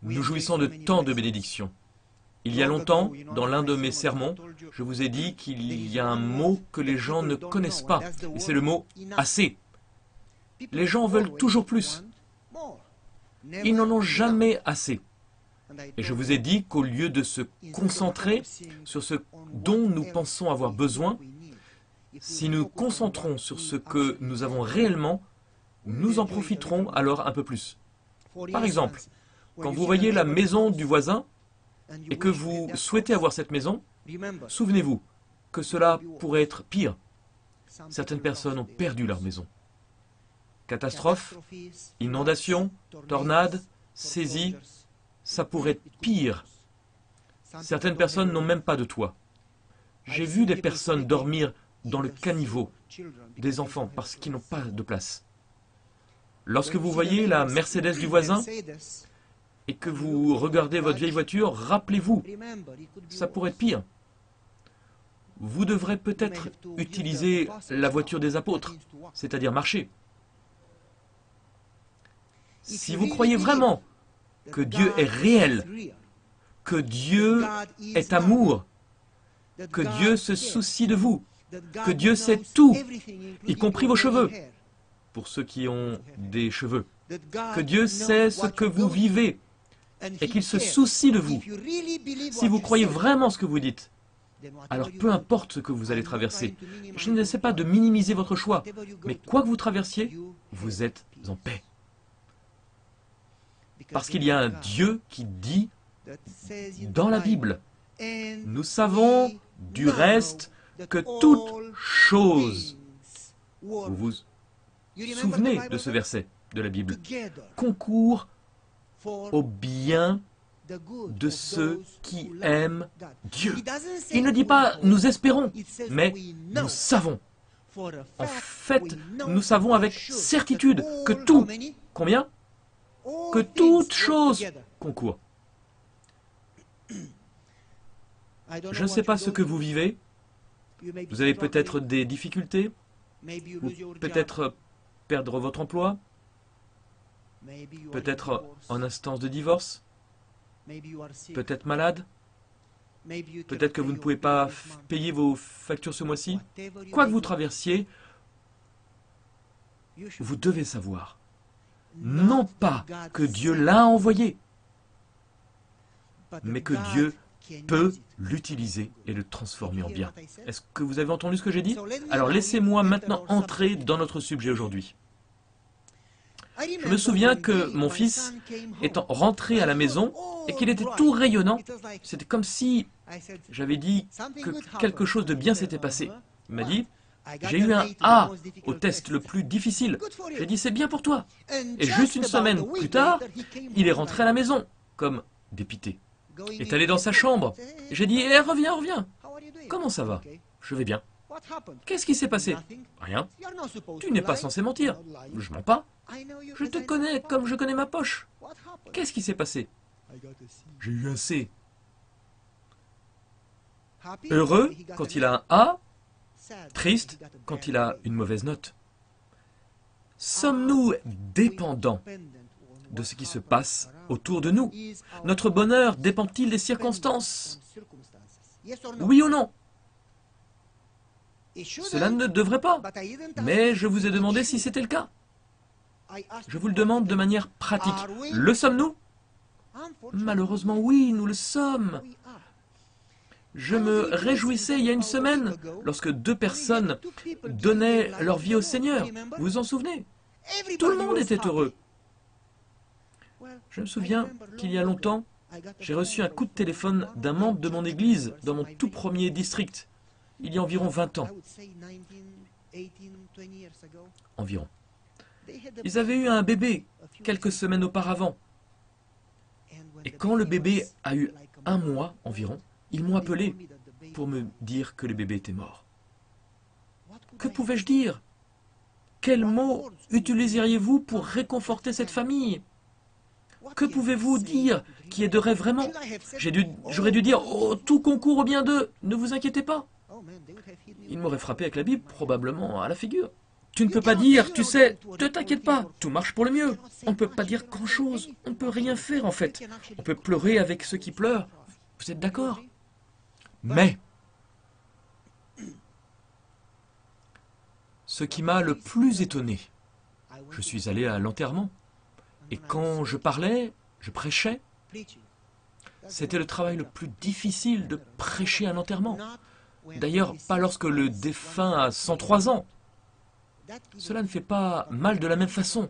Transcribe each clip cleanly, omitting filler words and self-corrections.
Nous jouissons de tant de bénédictions. Il y a longtemps, dans l'un de mes sermons, je vous ai dit qu'il y a un mot que les gens ne connaissent pas, et c'est le mot « assez ». Les gens veulent toujours plus. Ils n'en ont jamais assez. Et je vous ai dit qu'au lieu de se concentrer sur ce dont nous pensons avoir besoin, si nous nous concentrons sur ce que nous avons réellement, nous en profiterons alors un peu plus. Par exemple, quand vous voyez la maison du voisin et que vous souhaitez avoir cette maison, souvenez-vous que cela pourrait être pire. Certaines personnes ont perdu leur maison. Catastrophe, inondation, tornade, saisie, ça pourrait être pire. Certaines personnes n'ont même pas de toit. J'ai vu des personnes dormir dans le caniveau des enfants parce qu'ils n'ont pas de place. Lorsque vous voyez la Mercedes du voisin et que vous regardez votre vieille voiture, rappelez-vous, ça pourrait être pire. Vous devrez peut-être utiliser la voiture des apôtres, c'est-à-dire marcher. Si vous croyez vraiment que Dieu est réel, que Dieu est amour, que Dieu se soucie de vous, que Dieu sait tout, y compris vos cheveux, pour ceux qui ont des cheveux, que Dieu sait ce que vous vivez et qu'il se soucie de vous. Si vous croyez vraiment ce que vous dites, alors peu importe ce que vous allez traverser, je n'essaie pas de minimiser votre choix, mais quoi que vous traversiez, vous êtes en paix. Parce qu'il y a un Dieu qui dit dans la Bible, nous savons du reste que toute chose, vous vous souvenez de ce verset de la Bible, concourt au bien de ceux qui aiment Dieu. Il ne dit pas nous espérons, mais nous savons. En fait, nous savons avec certitude que tout, combien? Que toute chose concourt. Je ne sais pas ce que vous vivez. Vous avez peut-être des difficultés, ou peut-être perdre votre emploi, peut-être en instance de divorce, peut-être malade, peut-être que vous ne pouvez pas payer vos factures ce mois-ci. Quoi que vous traversiez, vous devez savoir, non pas que Dieu l'a envoyé, mais que Dieu peut l'utiliser et le transformer en bien. Est-ce que vous avez entendu ce que j'ai dit? Alors laissez-moi maintenant entrer dans notre sujet aujourd'hui. Je me souviens que mon fils étant rentré à la maison et qu'il était tout rayonnant, c'était comme si j'avais dit que quelque chose de bien s'était passé. Il m'a dit, j'ai eu un A au test le plus difficile. J'ai dit, c'est bien pour toi. Et juste une semaine plus tard, il est rentré à la maison, comme dépité. Il est allé dans sa chambre. J'ai dit, eh, reviens, reviens. Comment ça va? Je vais bien. Qu'est-ce qui s'est passé? Rien. Tu n'es pas censé mentir. Je mens pas. Je te connais comme je connais ma poche. Qu'est-ce qui s'est passé? J'ai eu un C. Heureux quand il a un A, triste quand il a une mauvaise note. Sommes-nous dépendants de ce qui se passe autour de nous? Notre bonheur dépend-il des circonstances? Oui ou non? Cela ne devrait pas. Mais je vous ai demandé si c'était le cas. Je vous le demande de manière pratique. Le sommes-nous? Malheureusement, oui, nous le sommes. Je me réjouissais il y a une semaine lorsque 2 personnes donnaient leur vie au Seigneur. Vous vous en souvenez? Tout le monde était heureux. Je me souviens qu'il y a longtemps, j'ai reçu un coup de téléphone d'un membre de mon église dans mon tout premier district, il y a environ 20 ans. Environ. Ils avaient eu un bébé quelques semaines auparavant. Et quand le bébé a eu 1 mois environ, ils m'ont appelé pour me dire que le bébé était mort. Que pouvais-je dire? Quels mots utiliseriez-vous pour réconforter cette famille? Que pouvez-vous dire qui aiderait vraiment? J'aurais dû dire, oh, tout concourt au bien d'eux, ne vous inquiétez pas. Ils m'auraient frappé avec la Bible, probablement à la figure. Tu ne peux pas dire, tu sais, ne t'inquiète pas, tout marche pour le mieux. On ne peut pas dire grand-chose, on ne peut rien faire en fait. On peut pleurer avec ceux qui pleurent. Vous êtes d'accord? Mais, ce qui m'a le plus étonné, je suis allé à l'enterrement. Et quand je parlais, je prêchais, c'était le travail le plus difficile de prêcher un enterrement. D'ailleurs, pas lorsque le défunt a 103 ans. Cela ne fait pas mal de la même façon.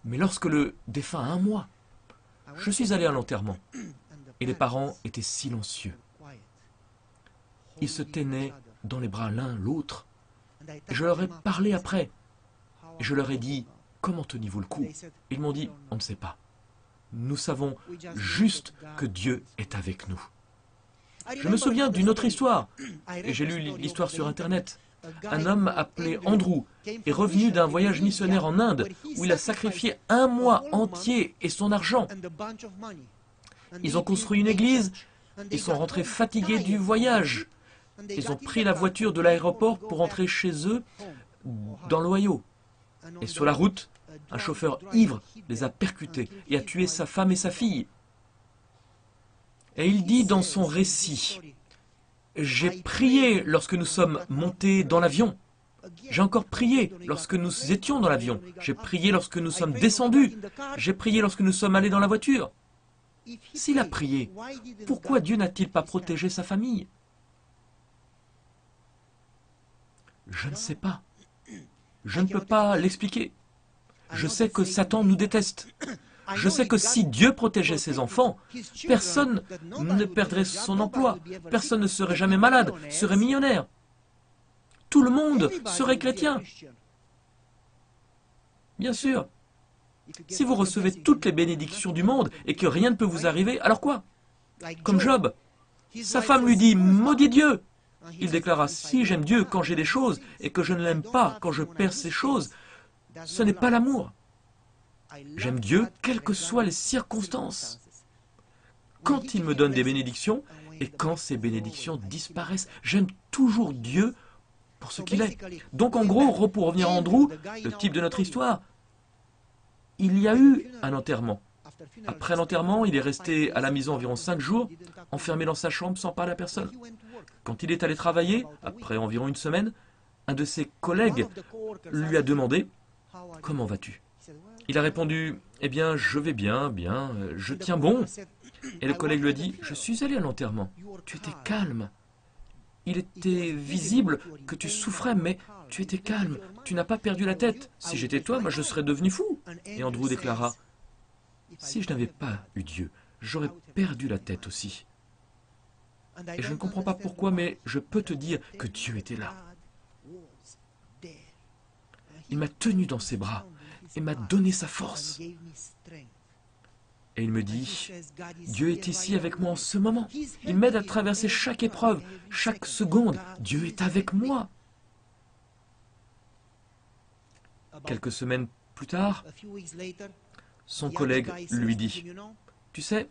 Mais lorsque le défunt a 1 mois, je suis allé à l'enterrement. Et les parents étaient silencieux. Ils se tenaient dans les bras l'un l'autre. Et je leur ai parlé après. Et je leur ai dit, comment tenez-vous le coup? Ils m'ont dit, on ne sait pas. Nous savons juste que Dieu est avec nous. Je me souviens d'une autre histoire, et j'ai lu l'histoire sur Internet. Un homme appelé Andrew est revenu d'un voyage missionnaire en Inde où il a sacrifié 1 mois entier et son argent. Ils ont construit une église et sont rentrés fatigués du voyage. Ils ont pris la voiture de l'aéroport pour rentrer chez eux dans l'Ohio. Et sur la route, un chauffeur ivre les a percutés et a tué sa femme et sa fille. Et il dit dans son récit, « J'ai prié lorsque nous sommes montés dans l'avion. J'ai encore prié lorsque nous étions dans l'avion. J'ai prié lorsque nous sommes descendus. J'ai prié lorsque nous sommes allés dans la voiture. S'il a prié, pourquoi Dieu n'a-t-il pas protégé sa famille? Je ne sais pas. Je ne peux pas l'expliquer. Je sais que Satan nous déteste. Je sais que si Dieu protégeait ses enfants, personne ne perdrait son emploi, personne ne serait jamais malade, serait millionnaire. Tout le monde serait chrétien. Bien sûr. Si vous recevez toutes les bénédictions du monde et que rien ne peut vous arriver, alors quoi? Comme Job. Sa femme lui dit « Maudit Dieu !» Il déclara « Si j'aime Dieu quand j'ai des choses et que je ne l'aime pas quand je perds ces choses, ce n'est pas l'amour. J'aime Dieu quelles que soient les circonstances. Quand il me donne des bénédictions et quand ces bénédictions disparaissent, j'aime toujours Dieu pour ce qu'il est. » Donc en gros, pour revenir à Andrew, le type de notre histoire, il y a eu un enterrement. Après l'enterrement, il est resté à la maison environ 5 jours, enfermé dans sa chambre sans parler à personne. Quand il est allé travailler, après environ 1 semaine, un de ses collègues lui a demandé « Comment vas-tu » Il a répondu « Eh bien, je vais bien, je tiens bon. » Et le collègue lui a dit « Je suis allé à l'enterrement. Tu étais calme. Il était visible que tu souffrais, mais tu étais calme. Tu n'as pas perdu la tête. Si j'étais toi, moi je serais devenu fou. » Et Andrew déclara « Si je n'avais pas eu Dieu, j'aurais perdu la tête aussi. » Et je ne comprends pas pourquoi, mais je peux te dire que Dieu était là. Il m'a tenu dans ses bras et m'a donné sa force. Et il me dit, Dieu est ici avec moi en ce moment. Il m'aide à traverser chaque épreuve, chaque seconde. Dieu est avec moi. Quelques semaines plus tard, son collègue lui dit, tu sais,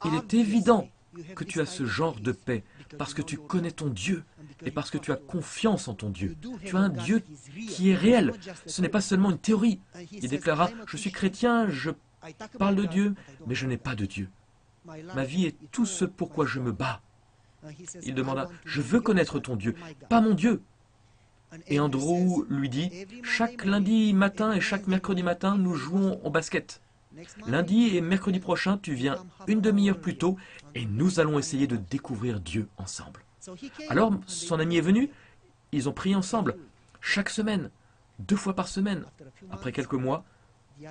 il est évident que tu as ce genre de paix parce que tu connais ton Dieu et parce que tu as confiance en ton Dieu. Tu as un Dieu qui est réel. Ce n'est pas seulement une théorie. Il déclara, je suis chrétien, je parle de Dieu, mais je n'ai pas de Dieu. Ma vie est tout ce pourquoi je me bats. Il demanda, je veux connaître ton Dieu, pas mon Dieu. Et Andrew lui dit, chaque lundi matin et chaque mercredi matin, nous jouons au basket. Lundi et mercredi prochain, tu viens une demi-heure plus tôt et nous allons essayer de découvrir Dieu ensemble. Alors, son ami est venu, ils ont prié ensemble, chaque semaine, 2 fois par semaine. Après quelques mois,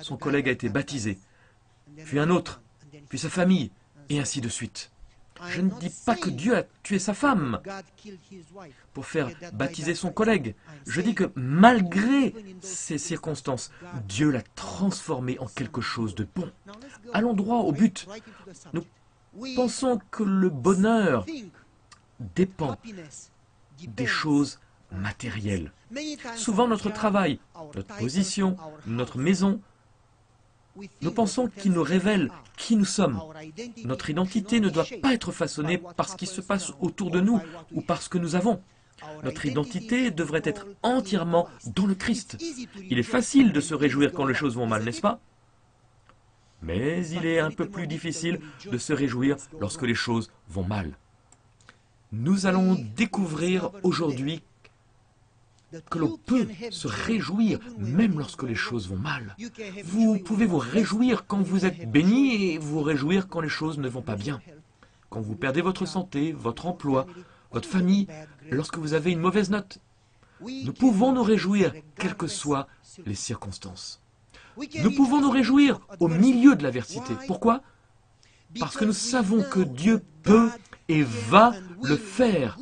son collègue a été baptisé, puis un autre, puis sa famille, et ainsi de suite. Je ne dis pas que Dieu a tué sa femme pour faire baptiser son collègue. Je dis que malgré ces circonstances, Dieu l'a transformé en quelque chose de bon. Allons droit au but. Nous pensons que le bonheur dépend des choses matérielles. Souvent notre travail, notre position, notre maison, nous pensons qu'il nous révèle qui nous sommes. Notre identité ne doit pas être façonnée par ce qui se passe autour de nous ou par ce que nous avons. Notre identité devrait être entièrement dans le Christ. Il est facile de se réjouir quand les choses vont mal, n'est-ce pas? Mais il est un peu plus difficile de se réjouir lorsque les choses vont mal. Nous allons découvrir aujourd'hui que l'on peut se réjouir même lorsque les choses vont mal. Vous pouvez vous réjouir quand vous êtes béni et vous réjouir quand les choses ne vont pas bien. Quand vous perdez votre santé, votre emploi, votre famille, lorsque vous avez une mauvaise note. Nous pouvons nous réjouir quelles que soient les circonstances. Nous pouvons nous réjouir au milieu de l'adversité. Pourquoi? Parce que nous savons que Dieu peut et va le faire.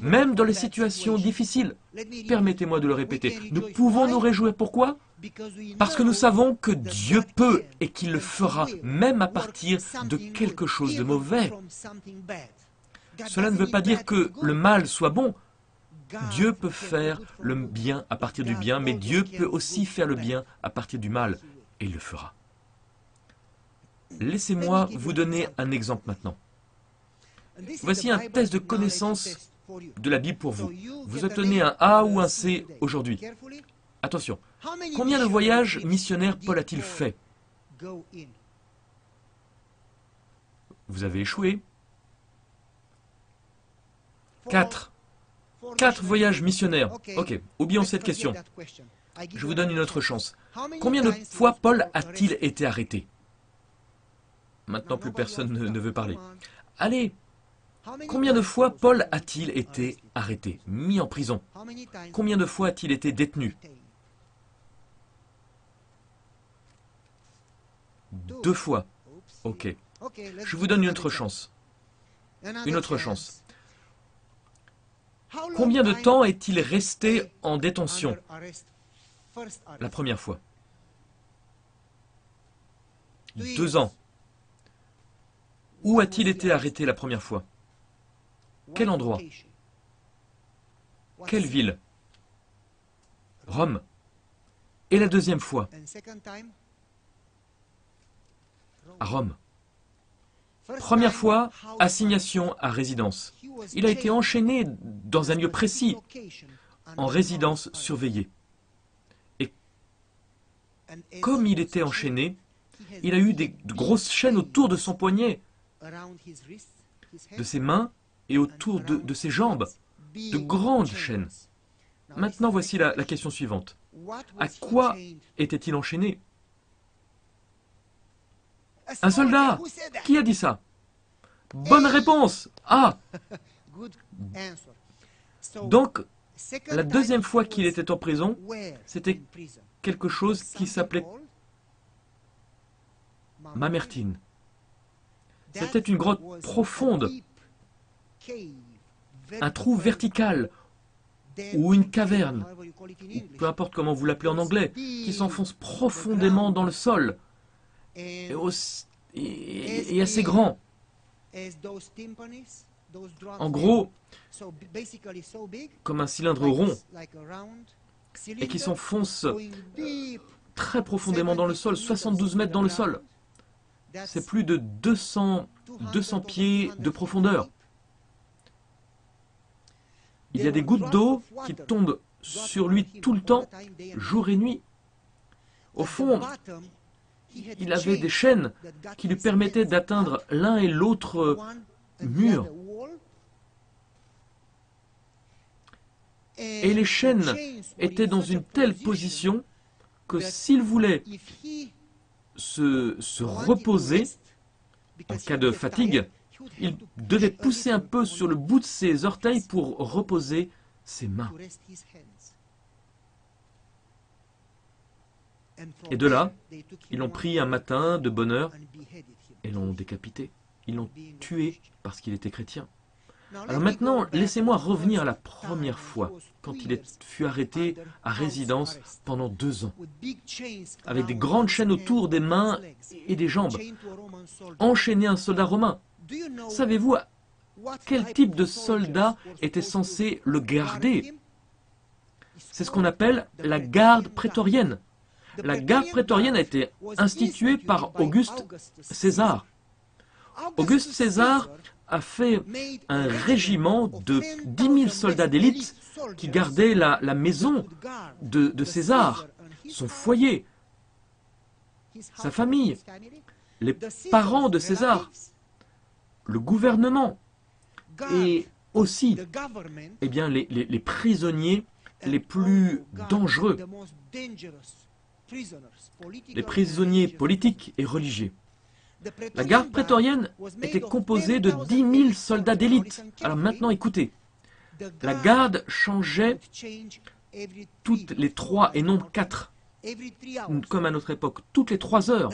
Même dans les situations difficiles. Permettez-moi de le répéter. Nous pouvons nous réjouir. Pourquoi? Parce que nous savons que Dieu peut et qu'il le fera, même à partir de quelque chose de mauvais. Cela ne veut pas dire que le mal soit bon. Dieu peut faire le bien à partir du bien, mais Dieu peut aussi faire le bien à partir du mal, et il le fera. Laissez-moi vous donner un exemple maintenant. Voici un test de connaissance de la Bible pour vous. Vous obtenez un A ou un C aujourd'hui. Attention, combien de voyages missionnaires Paul a-t-il fait? Vous avez échoué. 4. 4 voyages missionnaires. Ok, oublions cette question. Je vous donne une autre chance. Combien de fois Paul a-t-il été arrêté? Maintenant, plus personne ne veut parler. Allez, combien de fois Paul a-t-il été arrêté, mis en prison? Combien de fois a-t-il été détenu? 2 fois. Ok. Je vous donne une autre chance. Une autre chance. Combien de temps est-il resté en détention la première fois? 2 ans. Où a-t-il été arrêté la première fois? Quel endroit? Quelle ville? Rome. Et la deuxième fois? À Rome. Première fois, assignation à résidence. Il a été enchaîné dans un lieu précis, en résidence surveillée. Et comme il était enchaîné, il a eu de grosses chaînes autour de son poignet, de ses mains et autour de ses jambes, de grandes chaînes. Maintenant, voici la question suivante. À quoi était-il enchaîné? Un soldat! Qui a dit ça? Bonne réponse! Ah! Donc, la deuxième fois qu'il était en prison, c'était quelque chose qui s'appelait Mamertine. C'était une grotte profonde, un trou vertical, ou une caverne, ou peu importe comment vous l'appelez en anglais, qui s'enfonce profondément dans le sol. Et assez grand. En gros, comme un cylindre rond, et qui s'enfonce très profondément dans le sol, 72 mètres dans le sol. C'est plus de 200 pieds de profondeur. Il y a des gouttes d'eau qui tombent sur lui tout le temps, jour et nuit. Au fond, il avait des chaînes qui lui permettaient d'atteindre l'un et l'autre mur. Et les chaînes étaient dans une telle position que s'il voulait se reposer, en cas de fatigue, il devait pousser un peu sur le bout de ses orteils pour reposer ses mains. Et de là, ils l'ont pris un matin de bonne heure et l'ont décapité. Ils l'ont tué parce qu'il était chrétien. Alors maintenant, laissez-moi revenir à la première fois, quand il fut arrêté à résidence pendant 2 ans, avec des grandes chaînes autour des mains et des jambes, enchaîné à un soldat romain. Savez-vous quel type de soldat était censé le garder? C'est ce qu'on appelle la garde prétorienne. La garde prétorienne a été instituée par Auguste César. Auguste César a fait un régiment de 10 000 soldats d'élite qui gardaient la maison de César, son foyer, sa famille, les parents de César, le gouvernement et aussi eh bien, les prisonniers les plus dangereux, les prisonniers politiques et religieux. La garde prétorienne était composée de 10 000 soldats d'élite. Alors maintenant, écoutez, la garde changeait toutes les 3 et non 4, comme à notre époque, toutes les 3 heures.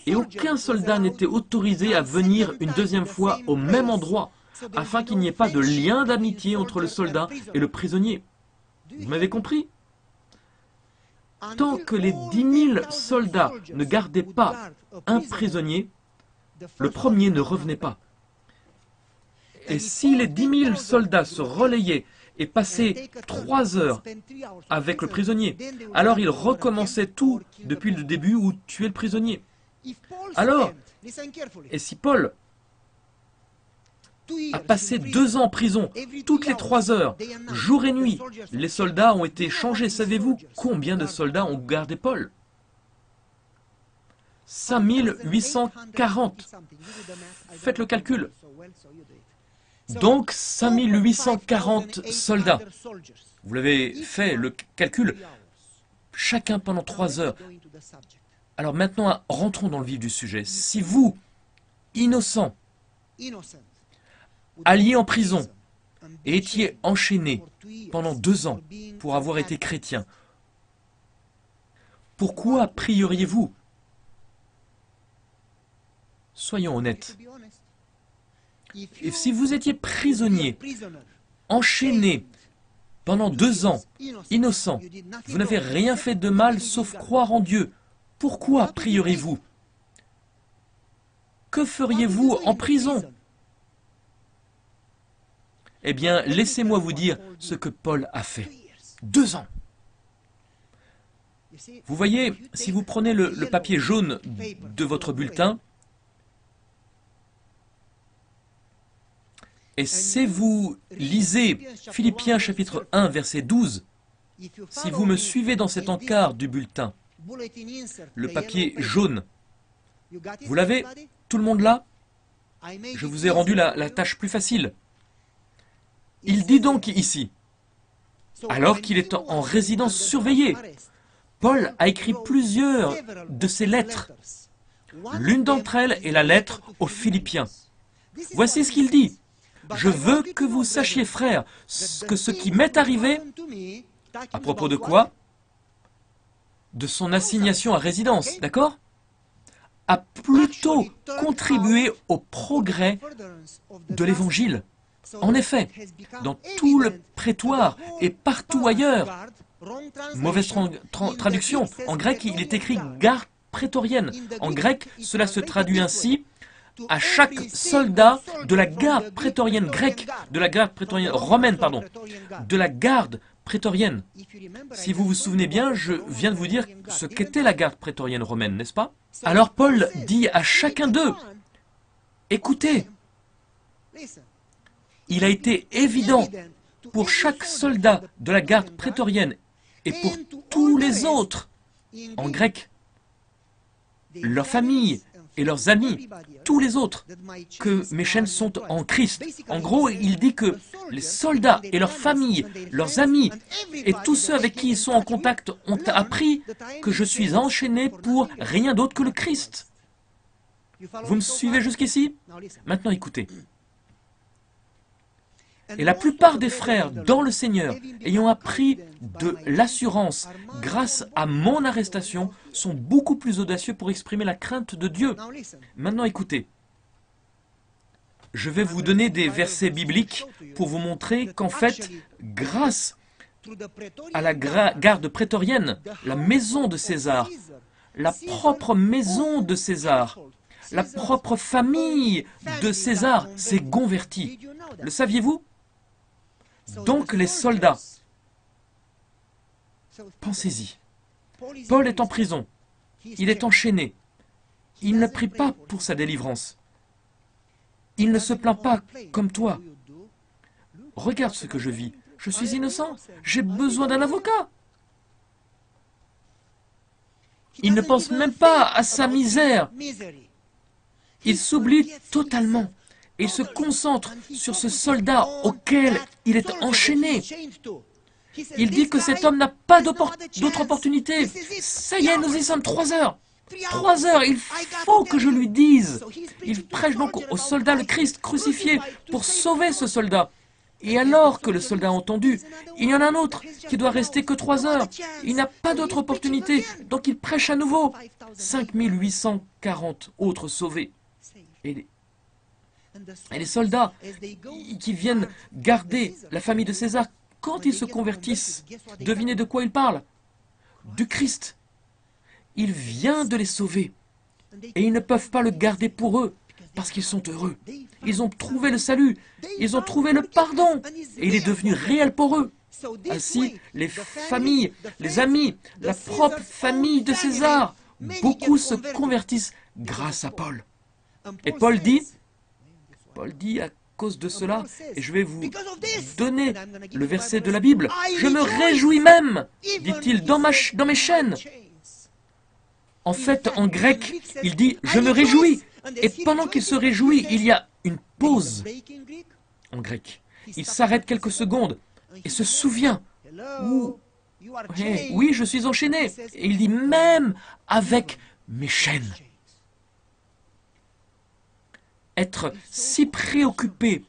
Et aucun soldat n'était autorisé à venir une deuxième fois au même endroit, afin qu'il n'y ait pas de lien d'amitié entre le soldat et le prisonnier. Vous m'avez compris? Tant que les 10 000 soldats ne gardaient pas un prisonnier, le premier ne revenait pas. Et si les 10 000 soldats se relayaient et passaient 3 heures avec le prisonnier, alors ils recommençaient tout depuis le début ou tuaient le prisonnier. Alors, et si Paul a passé 2 ans en prison, toutes les 3 heures, jour et nuit, les soldats ont été changés. Savez-vous combien de soldats ont gardé Paul? 5840. Faites le calcul. Donc 5840 soldats. Vous l'avez fait, le calcul, chacun pendant 3 heures. Alors maintenant, rentrons dans le vif du sujet. Si vous, innocent, alliés en prison, et étiez enchaînés pendant 2 ans pour avoir été chrétien, pourquoi prieriez-vous? Soyons honnêtes. Et si vous étiez prisonnier, enchaîné pendant 2 ans, innocent, vous n'avez rien fait de mal sauf croire en Dieu, pourquoi prieriez-vous? Que feriez-vous en prison? Eh bien, laissez-moi vous dire ce que Paul a fait. 2 ans. Vous voyez, si vous prenez le papier jaune de votre bulletin, et si vous lisez Philippiens chapitre 1, verset 12, si vous me suivez dans cet encart du bulletin, le papier jaune, vous l'avez? Tout le monde là? Je vous ai rendu la tâche plus facile. Il dit donc ici, alors qu'il est en résidence surveillée, Paul a écrit plusieurs de ses lettres. L'une d'entre elles est la lettre aux Philippiens. Voici ce qu'il dit. Je veux que vous sachiez, frères, que ce qui m'est arrivé, à propos de quoi? De son assignation à résidence, d'accord? A plutôt contribué au progrès de l'Évangile. En effet, dans tout le prétoire et partout ailleurs, mauvaise traduction, en grec il est écrit garde prétorienne. En grec, cela se traduit ainsi: à chaque soldat de la garde prétorienne grecque, de la garde prétorienne romaine, pardon, de la garde prétorienne. Si vous vous souvenez bien, je viens de vous dire ce qu'était la garde prétorienne romaine, n'est-ce pas? Alors Paul dit à chacun d'eux, écoutez, il a été évident pour chaque soldat de la garde prétorienne et pour tous les autres, en grec, leurs familles et leurs amis, tous les autres, que mes chaînes sont en Christ. En gros, il dit que les soldats et leurs familles, leurs amis et tous ceux avec qui ils sont en contact ont appris que je suis enchaîné pour rien d'autre que le Christ. Vous me suivez jusqu'ici? Maintenant écoutez. Et la plupart des frères dans le Seigneur, ayant appris de l'assurance grâce à mon arrestation, sont beaucoup plus audacieux pour exprimer la crainte de Dieu. Maintenant écoutez, je vais vous donner des versets bibliques pour vous montrer qu'en fait, grâce à la garde prétorienne, la maison de César, la propre maison de César, la propre famille de César s'est convertie. Le saviez-vous? Donc les soldats, pensez-y, Paul est en prison, il est enchaîné, il ne prie pas pour sa délivrance. Il ne se plaint pas comme toi. Regarde ce que je vis. Je suis innocent. J'ai besoin d'un avocat. Il ne pense même pas à sa misère. Il s'oublie totalement et il se concentre sur ce soldat auquel il est enchaîné. Il dit que cet homme n'a pas d'autre opportunité. Ça y est, nous y sommes, 3 heures. 3 heures, il faut que je lui dise. Il prêche donc au soldat le Christ crucifié pour sauver ce soldat. Et alors que le soldat a entendu, il y en a un autre qui doit rester que 3 heures. Il n'a pas d'autre opportunité, donc il prêche à nouveau. 5840 autres sauvés. Et les soldats qui viennent garder la famille de César, quand ils se convertissent, devinez de quoi ils parlent? Du Christ. Il vient de les sauver. Et ils ne peuvent pas le garder pour eux, parce qu'ils sont heureux. Ils ont trouvé le salut, ils ont trouvé le pardon, et il est devenu réel pour eux. Ainsi, les familles, les amis, la propre famille de César, beaucoup se convertissent grâce à Paul. Et Paul dit à cause de cela, et je vais vous donner le verset de la Bible, « Je me réjouis même, dit-il, dans mes chaînes. » En fait, en grec, il dit « Je me réjouis ». Et pendant qu'il se réjouit, il y a une pause en grec. Il s'arrête quelques secondes et se souvient « Oui, je suis enchaîné. » Et il dit « Même avec mes chaînes. » Être si préoccupé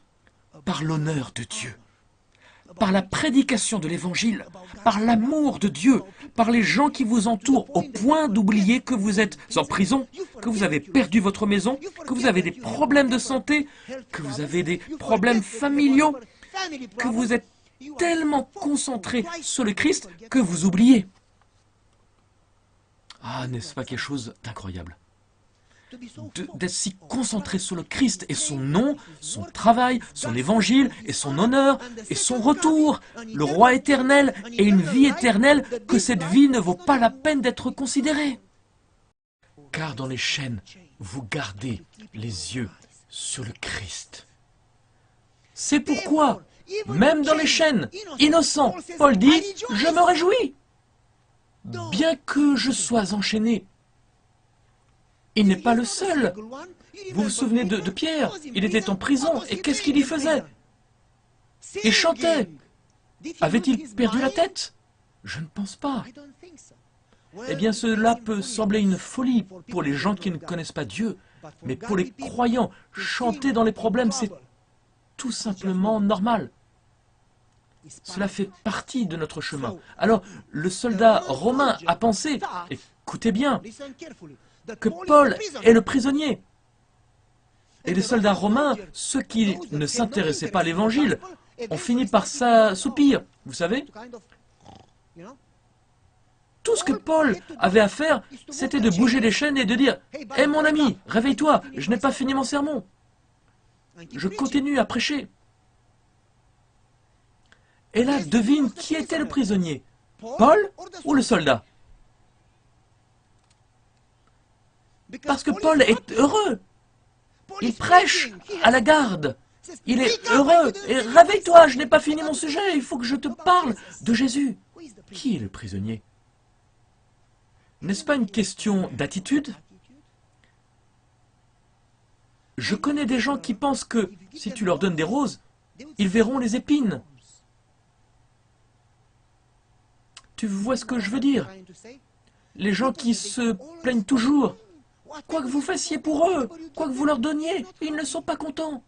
par l'honneur de Dieu, par la prédication de l'Évangile, par l'amour de Dieu, par les gens qui vous entourent, au point d'oublier que vous êtes en prison, que vous avez perdu votre maison, que vous avez des problèmes de santé, que vous avez des problèmes familiaux, que vous êtes tellement concentré sur le Christ que vous oubliez. Ah, n'est-ce pas quelque chose d'incroyable? D'être si concentré sur le Christ et son nom, son travail, son évangile et son honneur et son retour, le roi éternel et une vie éternelle, que cette vie ne vaut pas la peine d'être considérée. Car dans les chaînes, vous gardez les yeux sur le Christ. C'est pourquoi, même dans les chaînes, innocent, Paul dit « Je me réjouis, bien que je sois enchaîné. » Il n'est pas le seul. Vous vous souvenez de Pierre? Il était en prison. Et qu'est-ce qu'il y faisait? Il chantait. Avait-il perdu la tête? Je ne pense pas. Eh bien, cela peut sembler une folie pour les gens qui ne connaissent pas Dieu. Mais pour les croyants, chanter dans les problèmes, c'est tout simplement normal. Cela fait partie de notre chemin. Alors, le soldat romain a pensé, écoutez bien, que Paul est le prisonnier. Et les soldats romains, ceux qui ne s'intéressaient pas à l'Évangile, ont fini par s'assoupir. Vous savez, tout ce que Paul avait à faire, c'était de bouger les chaînes et de dire « Hé mon ami, réveille-toi, je n'ai pas fini mon sermon. Je continue à prêcher. » Et là, devine qui était le prisonnier, Paul ou le soldat? Parce que Paul est heureux. Il prêche à la garde. Il est heureux. Et réveille-toi, je n'ai pas fini mon sujet. Il faut que je te parle de Jésus. Qui est le prisonnier? N'est-ce pas une question d'attitude? Je connais des gens qui pensent que si tu leur donnes des roses, ils verront les épines. Tu vois ce que je veux dire? Les gens qui se plaignent toujours. Quoi que vous fassiez pour eux, quoi que vous leur donniez, ils ne sont pas contents.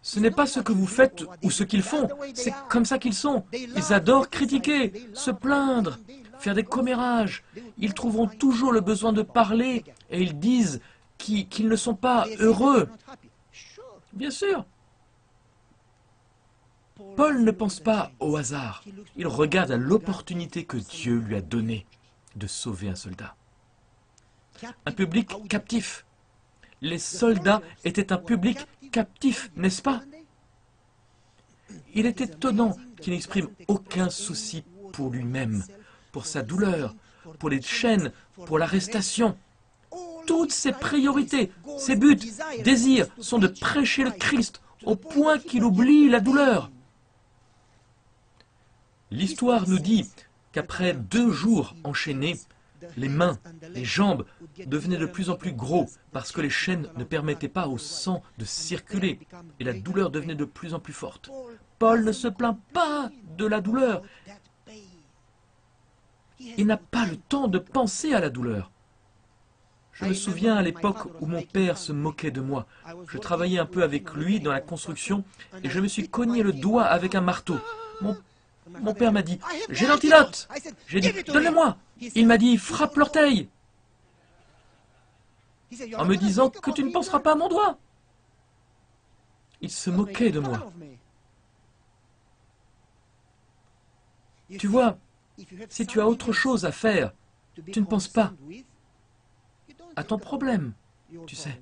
Ce n'est pas ce que vous faites ou ce qu'ils font, c'est comme ça qu'ils sont. Ils adorent critiquer, se plaindre, faire des commérages. Ils trouveront toujours le besoin de parler et ils disent qu'ils ne sont pas heureux. Bien sûr. Paul ne pense pas au hasard. Il regarde à l'opportunité que Dieu lui a donnée de sauver un soldat. Un public captif. Les soldats étaient un public captif, n'est-ce pas? Il est étonnant qu'il n'exprime aucun souci pour lui-même, pour sa douleur, pour les chaînes, pour l'arrestation. Toutes ses priorités, Ses buts, désirs sont de prêcher le Christ au point qu'il oublie la douleur. L'histoire nous dit qu'après 2 jours enchaînés, les mains, les jambes devenaient de plus en plus gros parce que les chaînes ne permettaient pas au sang de circuler et la douleur devenait de plus en plus forte. Paul ne se plaint pas de la douleur. Il n'a pas le temps de penser à la douleur. Je me souviens à l'époque où mon père se moquait de moi. Je travaillais un peu avec lui dans la construction et je me suis cogné le doigt avec un marteau. Mon père m'a dit « J'ai l'antidote !» J'ai dit « Donne-le-moi !» Il m'a dit « Frappe l'orteil !» en me disant que tu ne penseras pas à mon doigt. Il se moquait de moi. Tu vois, si tu as autre chose à faire, tu ne penses pas à ton problème, tu sais.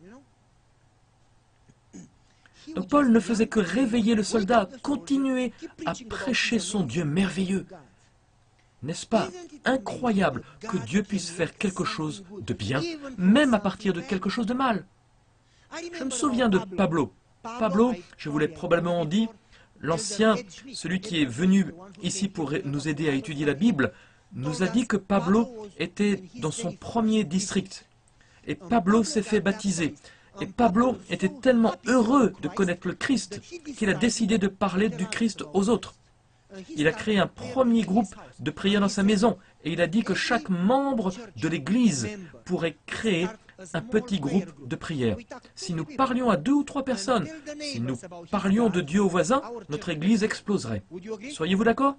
Donc Paul ne faisait que réveiller le soldat, continuer à prêcher son Dieu merveilleux. N'est-ce pas incroyable que Dieu puisse faire quelque chose de bien, même à partir de quelque chose de mal? Je me souviens de Pablo. Pablo, je vous l'ai probablement dit, l'ancien, celui qui est venu ici pour nous aider à étudier la Bible, nous a dit que Pablo était dans son premier district. Et Pablo s'est fait baptiser. Et Pablo était tellement heureux de connaître le Christ qu'il a décidé de parler du Christ aux autres. Il a créé un premier groupe de prière dans sa maison et il a dit que chaque membre de l'Église pourrait créer un petit groupe de prière. Si nous parlions à 2 ou 3 personnes, si nous parlions de Dieu aux voisins, notre Église exploserait. Soyez-vous d'accord?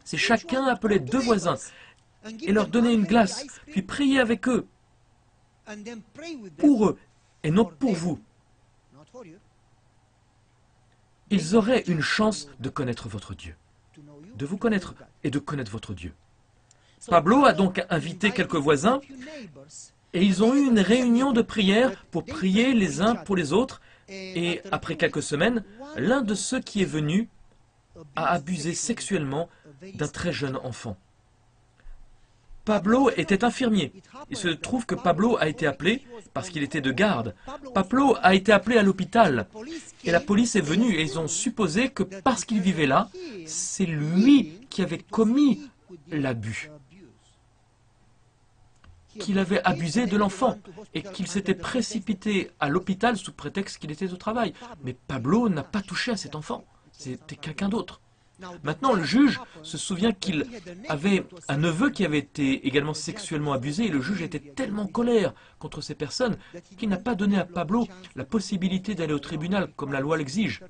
Si chacun appelait 2 voisins et leur donnait une glace, puis priait avec eux, pour eux et non pour vous, ils auraient une chance de connaître votre Dieu, de vous connaître et de connaître votre Dieu. Pablo a donc invité quelques voisins et ils ont eu une réunion de prière pour prier les uns pour les autres. Et après quelques semaines, l'un de ceux qui est venu a abusé sexuellement d'un très jeune enfant. Pablo était infirmier. Il se trouve que Pablo a été appelé, parce qu'il était de garde, Pablo a été appelé à l'hôpital. Et la police est venue et ils ont supposé que parce qu'il vivait là, c'est lui qui avait commis l'abus. Qu'il avait abusé de l'enfant et qu'il s'était précipité à l'hôpital sous prétexte qu'il était au travail. Mais Pablo n'a pas touché à cet enfant. C'était quelqu'un d'autre. Maintenant, le juge se souvient qu'il avait un neveu qui avait été également sexuellement abusé et le juge était tellement en colère contre ces personnes qu'il n'a pas donné à Pablo la possibilité d'aller au tribunal comme la loi l'exige.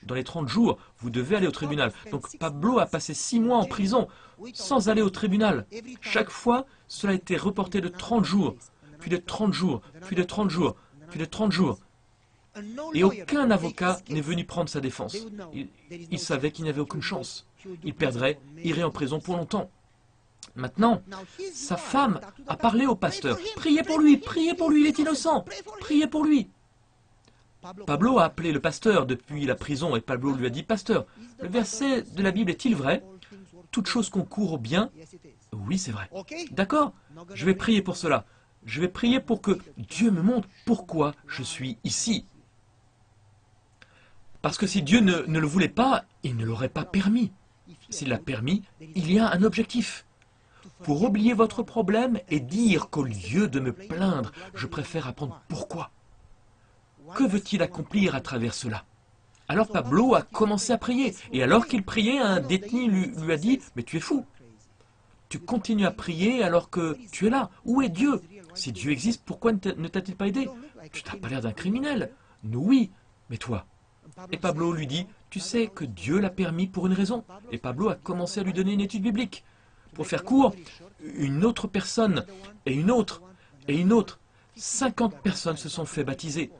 Dans les 30 jours, vous devez aller au tribunal. Donc Pablo a passé 6 mois en prison sans aller au tribunal. Chaque fois, cela a été reporté de 30 jours, puis de 30 jours, puis de 30 jours, puis de 30 jours. Et aucun avocat n'est venu prendre sa défense. Il savait qu'il n'avait aucune chance. Il perdrait, irait en prison pour longtemps. Maintenant, sa femme a parlé au pasteur. Priez pour lui, il est innocent. Priez pour lui. Pablo a appelé le pasteur depuis la prison et Pablo lui a dit, pasteur, le verset de la Bible est-il vrai? Toute chose concourt au bien? Oui, c'est vrai. D'accord, je vais prier pour cela. Je vais prier pour que Dieu me montre pourquoi je suis ici. Parce que si Dieu ne le voulait pas, il ne l'aurait pas permis. S'il l'a permis, il y a un objectif. Pour oublier votre problème et dire qu'au lieu de me plaindre, je préfère apprendre pourquoi. Que veut-il accomplir à travers cela? Alors Pablo a commencé à prier. Et alors qu'il priait, un détenu lui a dit, « Mais tu es fou. Tu continues à prier alors que tu es là. Où est Dieu? Si Dieu existe, pourquoi ne t'a-t-il pas aidé? Tu n'as pas l'air d'un criminel. Nous, oui, mais toi. » Et Pablo lui dit, « Tu sais que Dieu l'a permis pour une raison. » Et Pablo a commencé à lui donner une étude biblique. Pour faire court, une autre personne, et une autre, et une autre. 50 personnes se sont fait baptiser.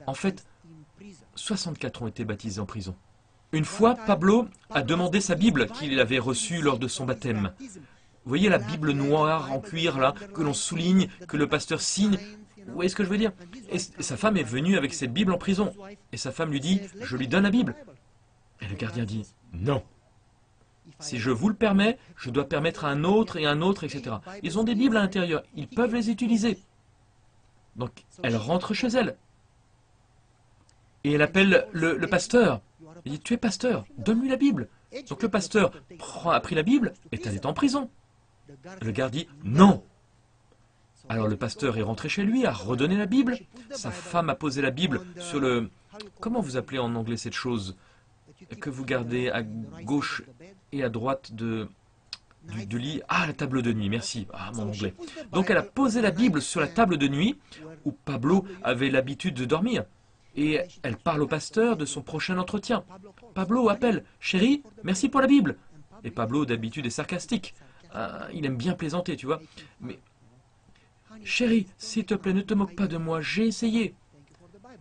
En fait, 64 ont été baptisés en prison. Une fois, Pablo a demandé sa Bible qu'il avait reçue lors de son baptême. Vous voyez la Bible noire en cuir, là, que l'on souligne, que le pasteur signe. Vous voyez ce que je veux dire? Et sa femme est venue avec cette Bible en prison. Et sa femme lui dit, « Je lui donne la Bible. » Et le gardien dit, « Non. Si je vous le permets, je dois permettre à un autre, etc. » Ils ont des Bibles à l'intérieur. Ils peuvent les utiliser. Donc, elle rentre chez elle. Et elle appelle le pasteur. Elle dit, tu es pasteur, donne-lui la Bible. Donc le pasteur a pris la Bible et elle est en prison. Le garde dit, non. Alors le pasteur est rentré chez lui, a redonné la Bible. Sa femme a posé la Bible sur le... Comment vous appelez en anglais cette chose que vous gardez à gauche et à droite du lit? Ah, la table de nuit, merci. Ah, mon anglais. Donc elle a posé la Bible sur la table de nuit où Pablo avait l'habitude de dormir. Et elle parle au pasteur de son prochain entretien. Pablo appelle, chérie, merci pour la Bible. Et Pablo d'habitude est sarcastique. Il aime bien plaisanter, tu vois. Mais, chérie, s'il te plaît, ne te moque pas de moi, j'ai essayé.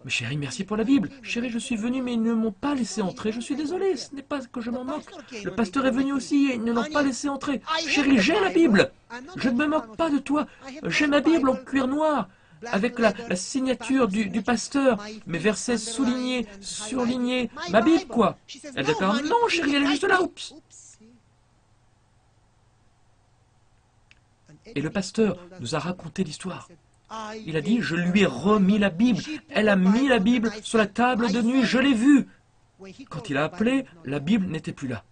Mais chérie, merci pour la Bible. Chérie, je suis venu, mais ils ne m'ont pas laissé entrer. Je suis désolé, ce n'est pas que je m'en moque. Le pasteur est venu aussi et ils ne l'ont pas laissé entrer. Chérie, j'ai la Bible. Je ne me moque pas de toi. J'ai ma Bible en cuir noir, avec la signature du pasteur, mes versets soulignés, surlignés, ma Bible, quoi. Elle déclare, non, chérie, elle est juste là, oups. Et le pasteur nous a raconté l'histoire. Il a dit, je lui ai remis la Bible. Elle a mis la Bible sur la table de nuit, je l'ai vue. Quand il a appelé, la Bible n'était plus là.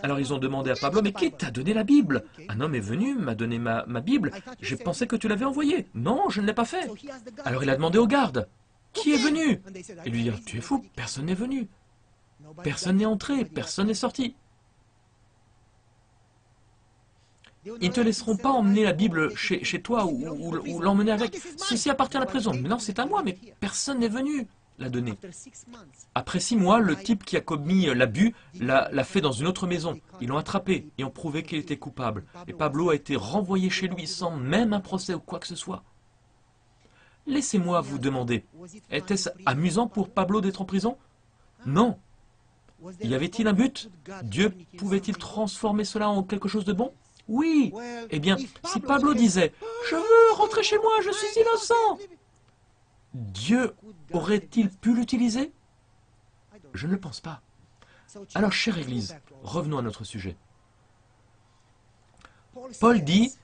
Alors ils ont demandé à Pablo, mais qui t'a donné la Bible? Un homme est venu, m'a donné ma Bible. J'ai pensé que tu l'avais envoyée. Non, je ne l'ai pas fait. Alors il a demandé au garde, qui est venu? Et lui dit, tu es fou, personne n'est venu. Personne n'est entré, personne n'est sorti. Ils ne te laisseront pas emmener la Bible chez toi ou l'emmener avec. Ceci appartient à la prison. Mais non, c'est à moi, mais personne n'est venu la donner. Après 6 mois, le type qui a commis l'abus l'a fait dans une autre maison. Ils l'ont attrapé et ont prouvé qu'il était coupable. Et Pablo a été renvoyé chez lui sans même un procès ou quoi que ce soit. Laissez-moi vous demander, était-ce amusant pour Pablo d'être en prison? Non. Y avait-il un but? Dieu pouvait-il transformer cela en quelque chose de bon? Oui. Eh bien, si Pablo disait « Je veux rentrer chez moi, je suis innocent », Dieu aurait-il pu l'utiliser? Je ne le pense pas. Alors, chère Église, revenons à notre sujet. Paul dit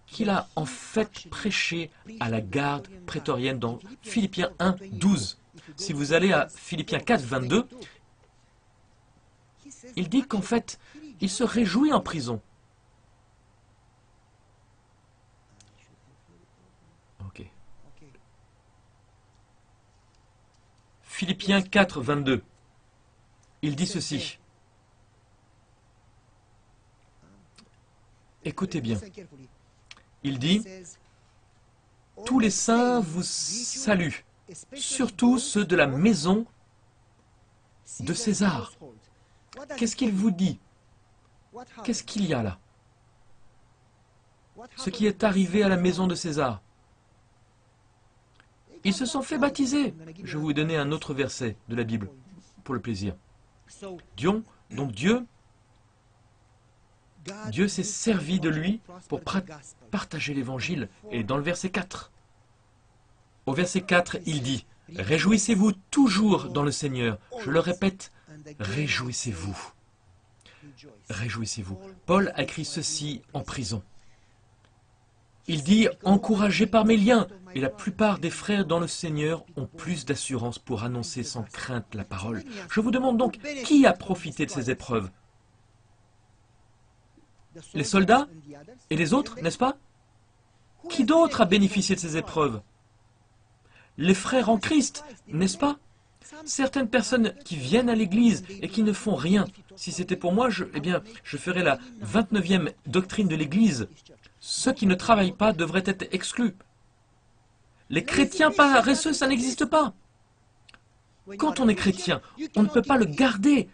qu'il a en fait prêché à la garde prétorienne dans Philippiens 1, 12. Si vous allez à Philippiens 4, 22, il dit qu'en fait, il se réjouit en prison. Ok. Philippiens 4, 22. Il dit ceci. Écoutez bien. Il dit, « Tous les saints vous saluent, surtout ceux de la maison de César. » Qu'est-ce qu'il vous dit? Qu'est-ce qu'il y a là? Ce qui est arrivé à la maison de César. Ils se sont fait baptiser. Je vais vous donner un autre verset de la Bible, pour le plaisir. Donc Dieu s'est servi de lui pour partager l'évangile. Et dans le verset 4, au verset 4, il dit, « Réjouissez-vous toujours dans le Seigneur. » Je le répète, réjouissez-vous. Réjouissez-vous. Paul a écrit ceci en prison. Il dit, encouragé par mes liens, et la plupart des frères dans le Seigneur ont plus d'assurance pour annoncer sans crainte la parole. Je vous demande donc, qui a profité de ces épreuves? Les soldats et les autres, n'est-ce pas? Qui d'autre a bénéficié de ces épreuves? Les frères en Christ, n'est-ce pas? Certaines personnes qui viennent à l'église et qui ne font rien. Si c'était pour moi, je ferais la 29e doctrine de l'église. Ceux qui ne travaillent pas devraient être exclus. Les chrétiens paresseux, ça n'existe pas. Quand on est chrétien, on ne peut pas le garder.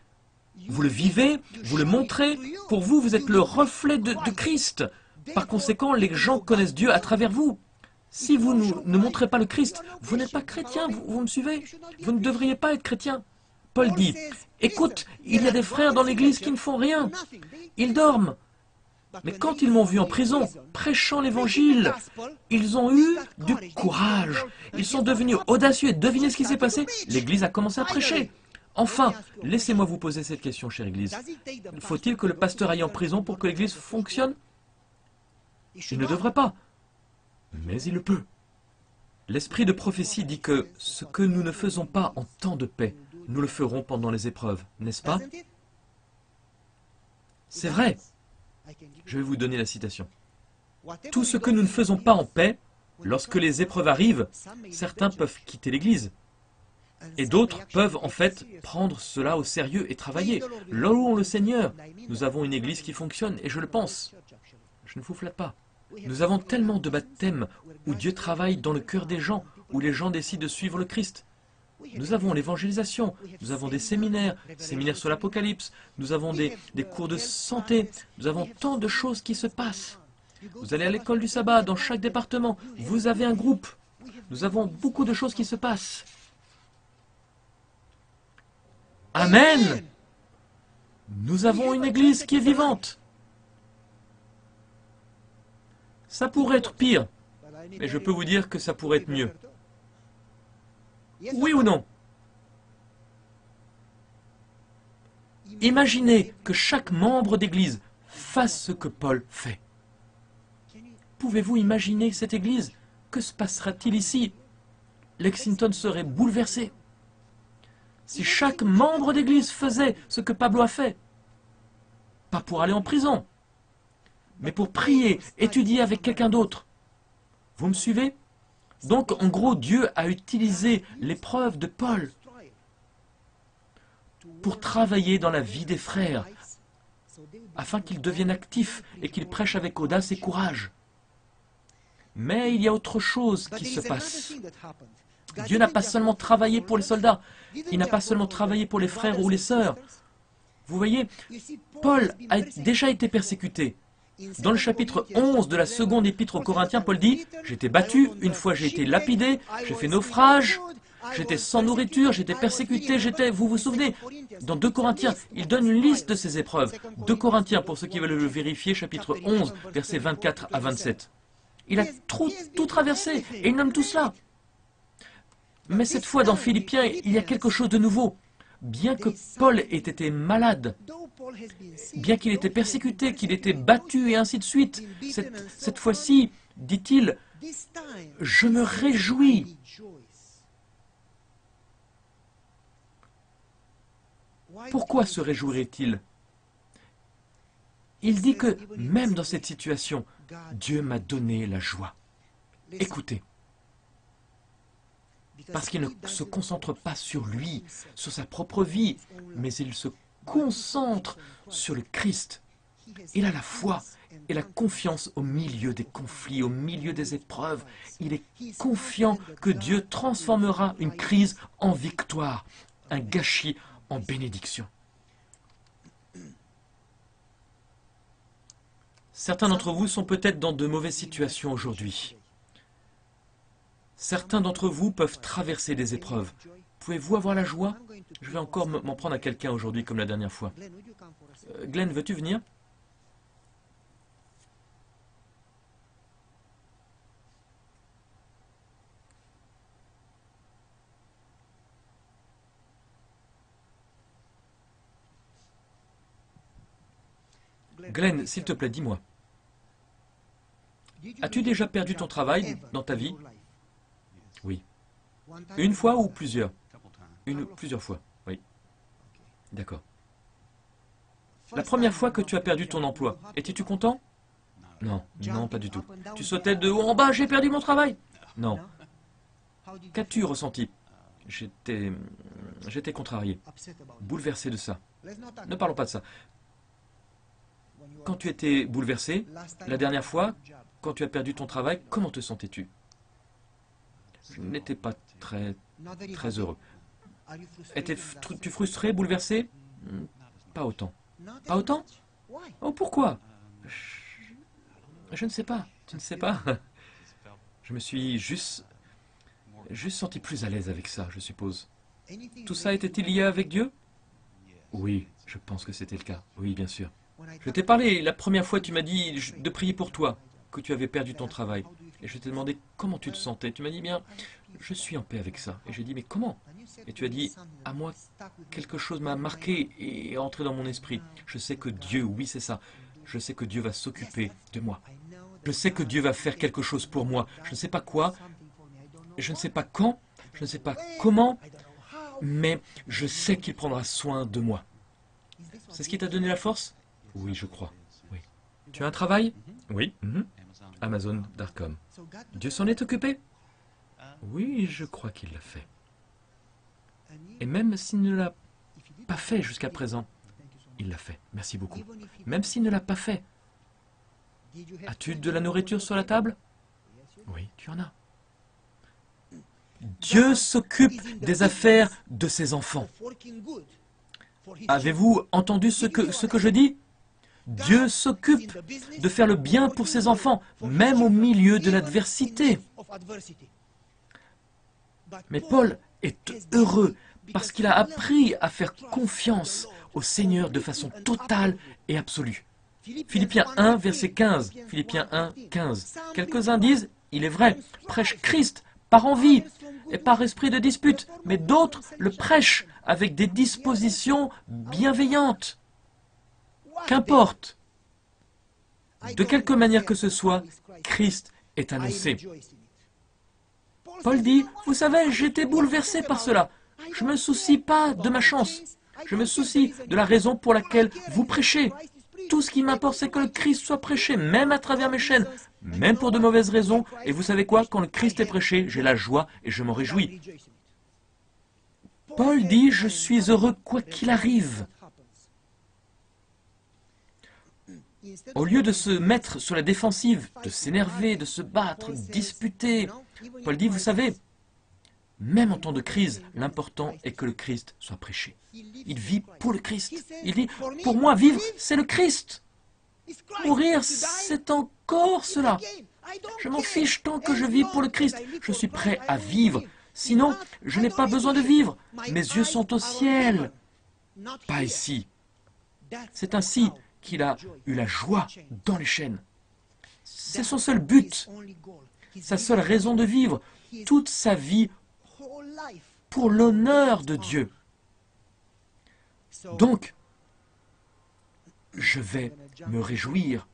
Vous le vivez, vous le montrez. Pour vous, vous êtes le reflet de Christ. Par conséquent, les gens connaissent Dieu à travers vous. Si vous ne montrez pas le Christ, vous n'êtes pas chrétien, vous me suivez? Vous ne devriez pas être chrétien. Paul dit, écoute, il y a des frères dans l'église qui ne font rien. Ils dorment. Mais quand ils m'ont vu en prison, prêchant l'évangile, ils ont eu du courage. Ils sont devenus audacieux. Et devinez ce qui s'est passé? L'église a commencé à prêcher. Enfin, laissez-moi vous poser cette question, chère Église. Faut-il que le pasteur aille en prison pour que l'Église fonctionne? Il ne devrait pas. mais il le peut. L'esprit de prophétie dit que ce que nous ne faisons pas en temps de paix, nous le ferons pendant les épreuves, n'est-ce pas? C'est vrai. Je vais vous donner la citation. Tout ce que nous ne faisons pas en paix, lorsque les épreuves arrivent, certains peuvent quitter l'Église. Et d'autres peuvent en fait prendre cela au sérieux et travailler. Louons le Seigneur. Nous avons une Église qui fonctionne et je le pense. Je ne vous flatte pas. Nous avons tellement de baptêmes où Dieu travaille dans le cœur des gens, où les gens décident de suivre le Christ. Nous avons l'évangélisation, nous avons des séminaires sur l'Apocalypse, nous avons des cours de santé, nous avons tant de choses qui se passent. Vous allez à l'école du sabbat, dans chaque département, vous avez un groupe. Nous avons beaucoup de choses qui se passent. Amen! Nous avons une église qui est vivante. Ça pourrait être pire, mais je peux vous dire que ça pourrait être mieux. Oui ou non? Imaginez que chaque membre d'église fasse ce que Paul fait. Pouvez-vous imaginer cette église? Que se passera-t-il ici? Lexington serait bouleversé. Si chaque membre d'église faisait ce que Pablo a fait, pas pour aller en prison, mais pour prier, étudier avec quelqu'un d'autre. Vous me suivez? Donc, en gros, Dieu a utilisé l'épreuve de Paul pour travailler dans la vie des frères, afin qu'ils deviennent actifs et qu'ils prêchent avec audace et courage. Mais il y a autre chose qui se passe. Dieu n'a pas seulement travaillé pour les soldats, il n'a pas seulement travaillé pour les frères ou les sœurs. Vous voyez, Paul a déjà été persécuté. Dans le chapitre 11 de la seconde épître aux Corinthiens, Paul dit « J'ai été battu, une fois j'ai été lapidé, j'ai fait naufrage, j'étais sans nourriture, j'étais persécuté, j'étais... » Vous vous souvenez? Dans 2 Corinthiens, il donne une liste de ces épreuves. 2 Corinthiens, pour ceux qui veulent le vérifier, chapitre 11, versets 24 à 27. Il a tout traversé et il nomme tout cela. Mais cette fois, dans Philippiens, il y a quelque chose de nouveau. Bien que Paul ait été malade, bien qu'il ait été persécuté, qu'il ait été battu et ainsi de suite, cette fois-ci, dit-il, je me réjouis. Pourquoi se réjouirait-il? Il dit que même dans cette situation, Dieu m'a donné la joie. Écoutez. Parce qu'il ne se concentre pas sur lui, sur sa propre vie, mais il se concentre sur le Christ. Il a la foi et la confiance au milieu des conflits, au milieu des épreuves. Il est confiant que Dieu transformera une crise en victoire, un gâchis en bénédiction. Certains d'entre vous sont peut-être dans de mauvaises situations aujourd'hui. Certains d'entre vous peuvent traverser des épreuves. Pouvez-vous avoir la joie? Je vais encore m'en prendre à quelqu'un aujourd'hui comme la dernière fois. Glenn, veux-tu venir? Glenn, s'il te plaît, dis-moi. As-tu déjà perdu ton travail dans ta vie? Oui. Une fois ou plusieurs? Plusieurs fois, oui. D'accord. La première fois que tu as perdu ton emploi, étais-tu content? Non, non, pas du tout. Tu sautais de haut en bas, j'ai perdu mon travail? Non. Qu'as-tu ressenti? J'étais contrarié, bouleversé de ça. Ne parlons pas de ça. Quand tu étais bouleversé, la dernière fois, quand tu as perdu ton travail, comment te sentais-tu? Je n'étais pas très heureux. Étais-tu frustré, bouleversé? Pas autant. Pas autant? Oh, pourquoi? Je ne sais pas. Tu ne sais pas? Je me suis juste senti plus à l'aise avec ça, je suppose. Tout ça était-il lié avec Dieu? Oui, je pense que c'était le cas. Oui, bien sûr. Je t'ai parlé, la première fois tu m'as dit de prier pour toi, que tu avais perdu ton travail. Et je t'ai demandé comment tu te sentais. Tu m'as dit, bien, je suis en paix avec ça. Et j'ai dit, mais comment? Et tu as dit, à moi, quelque chose m'a marqué et est entré dans mon esprit. Je sais que Dieu, oui c'est ça, je sais que Dieu va s'occuper de moi. Je sais que Dieu va faire quelque chose pour moi. Je ne sais pas quoi, je ne sais pas quand, je ne sais pas comment, mais je sais qu'il prendra soin de moi. C'est ce qui t'a donné la force? Oui, je crois. Oui. Tu as un travail? Oui. Amazon.com. Dieu s'en est occupé? Oui, je crois qu'il l'a fait. Et même s'il ne l'a pas fait jusqu'à présent, il l'a fait. Merci beaucoup. Même s'il ne l'a pas fait, as-tu de la nourriture sur la table? Oui, tu en as. Dieu s'occupe des affaires de ses enfants. Avez-vous entendu ce que je dis? Dieu s'occupe de faire le bien pour ses enfants, même au milieu de l'adversité. Mais Paul est heureux parce qu'il a appris à faire confiance au Seigneur de façon totale et absolue. Philippiens 1, verset 15. Philippiens 1, 15. Quelques-uns disent, il est vrai, prêche Christ par envie et par esprit de dispute, mais d'autres le prêchent avec des dispositions bienveillantes. Qu'importe. De quelque manière que ce soit, Christ est annoncé. Paul dit, vous savez, j'étais bouleversé par cela. Je ne me soucie pas de ma chance. Je me soucie de la raison pour laquelle vous prêchez. Tout ce qui m'importe, c'est que le Christ soit prêché, même à travers mes chaînes, même pour de mauvaises raisons. Et vous savez quoi? Quand le Christ est prêché, j'ai la joie et je m'en réjouis. Paul dit, je suis heureux quoi qu'il arrive. Au lieu de se mettre sur la défensive, de s'énerver, de se battre, disputer, Paul dit, vous savez, même en temps de crise, l'important est que le Christ soit prêché. Il vit pour le Christ. Il dit, pour moi, vivre, c'est le Christ. Mourir, c'est encore cela. Je m'en fiche tant que je vis pour le Christ. Je suis prêt à vivre. Sinon, je n'ai pas besoin de vivre. Mes yeux sont au ciel, pas ici. C'est ainsi qu'il a eu la joie dans les chaînes. C'est son seul but, sa seule raison de vivre, toute sa vie pour l'honneur de Dieu. Donc, je vais me réjouir.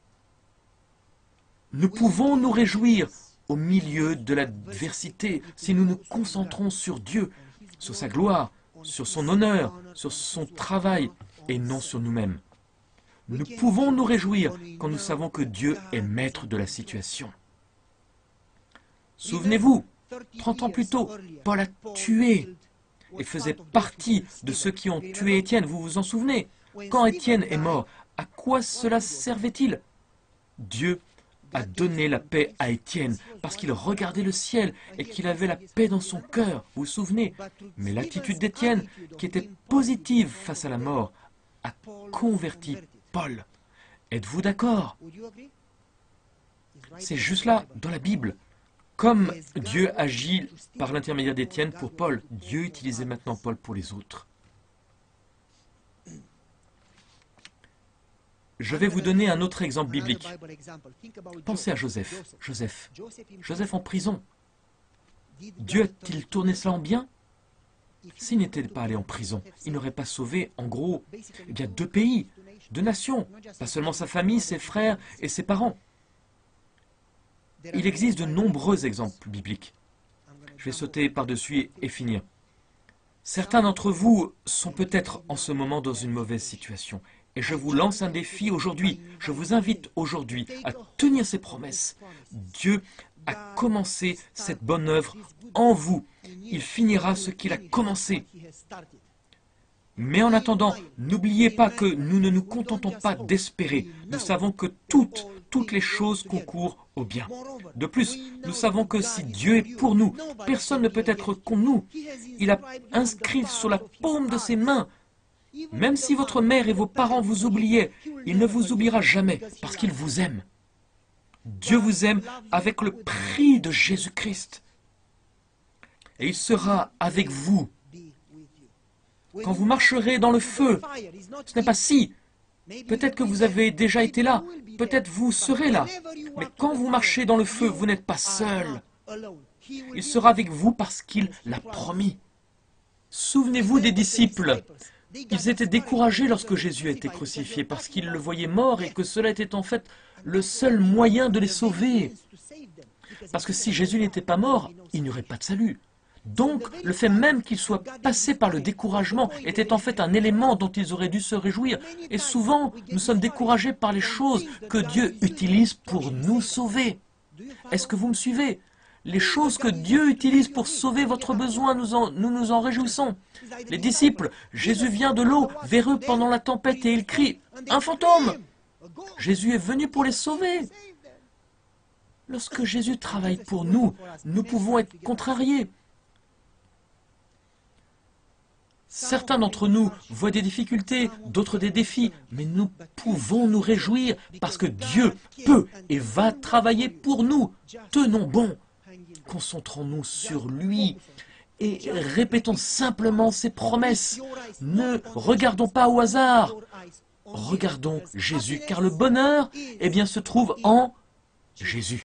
Nous pouvons nous réjouir au milieu de l'adversité si nous nous concentrons sur Dieu, sur sa gloire, sur son honneur, sur son travail et non sur nous-mêmes. Nous pouvons nous réjouir quand nous savons que Dieu est maître de la situation. Souvenez-vous, 30 ans plus tôt, Paul a tué et faisait partie de ceux qui ont tué Étienne. Vous vous en souvenez? Quand Étienne est mort, à quoi cela servait-il? Dieu a donné la paix à Étienne parce qu'il regardait le ciel et qu'il avait la paix dans son cœur. Vous vous souvenez? Mais l'attitude d'Étienne, qui était positive face à la mort, a converti Paul. Êtes-vous d'accord? C'est juste là, dans la Bible. Comme Dieu agit par l'intermédiaire d'Étienne pour Paul, Dieu utilisait maintenant Paul pour les autres. Je vais vous donner un autre exemple biblique. Pensez à Joseph. Joseph en prison. Dieu a-t-il tourné cela en bien? S'il n'était pas allé en prison, il n'aurait pas sauvé, en gros, eh bien, 2 pays, 2 nations, pas seulement sa famille, ses frères et ses parents. Il existe de nombreux exemples bibliques. Je vais sauter par-dessus et finir. Certains d'entre vous sont peut-être en ce moment dans une mauvaise situation. Et je vous lance un défi aujourd'hui. Je vous invite aujourd'hui à tenir ses promesses. Dieu a commencé cette bonne œuvre en vous. Il finira ce qu'il a commencé. Mais en attendant, n'oubliez pas que nous ne nous contentons pas d'espérer. Nous savons que toutes les choses concourent au bien. De plus, nous savons que si Dieu est pour nous, personne ne peut être contre nous. Il a inscrit sur la paume de ses mains. Même si votre mère et vos parents vous oubliaient, il ne vous oubliera jamais parce qu'il vous aime. Dieu vous aime avec le prix de Jésus-Christ. Et il sera avec vous. Quand vous marcherez dans le feu, ce n'est pas si. Peut-être que vous avez déjà été là, peut-être vous serez là. Mais quand vous marchez dans le feu, vous n'êtes pas seul. Il sera avec vous parce qu'il l'a promis. Souvenez-vous des disciples. Ils étaient découragés lorsque Jésus a été crucifié parce qu'ils le voyaient mort et que cela était en fait le seul moyen de les sauver. Parce que si Jésus n'était pas mort, il n'y aurait pas de salut. Donc, le fait même qu'ils soient passés par le découragement était en fait un élément dont ils auraient dû se réjouir. Et souvent, nous sommes découragés par les choses que Dieu utilise pour nous sauver. Est-ce que vous me suivez? Les choses que Dieu utilise pour sauver votre besoin, nous nous en réjouissons. Les disciples, Jésus vient de l'eau vers eux pendant la tempête et ils crient « Un fantôme !» Jésus est venu pour les sauver. Lorsque Jésus travaille pour nous, nous pouvons être contrariés. Certains d'entre nous voient des difficultés, d'autres des défis, mais nous pouvons nous réjouir parce que Dieu peut et va travailler pour nous. Tenons bon, concentrons-nous sur lui et répétons simplement ses promesses. Ne regardons pas au hasard, regardons Jésus, car le bonheur, se trouve en Jésus.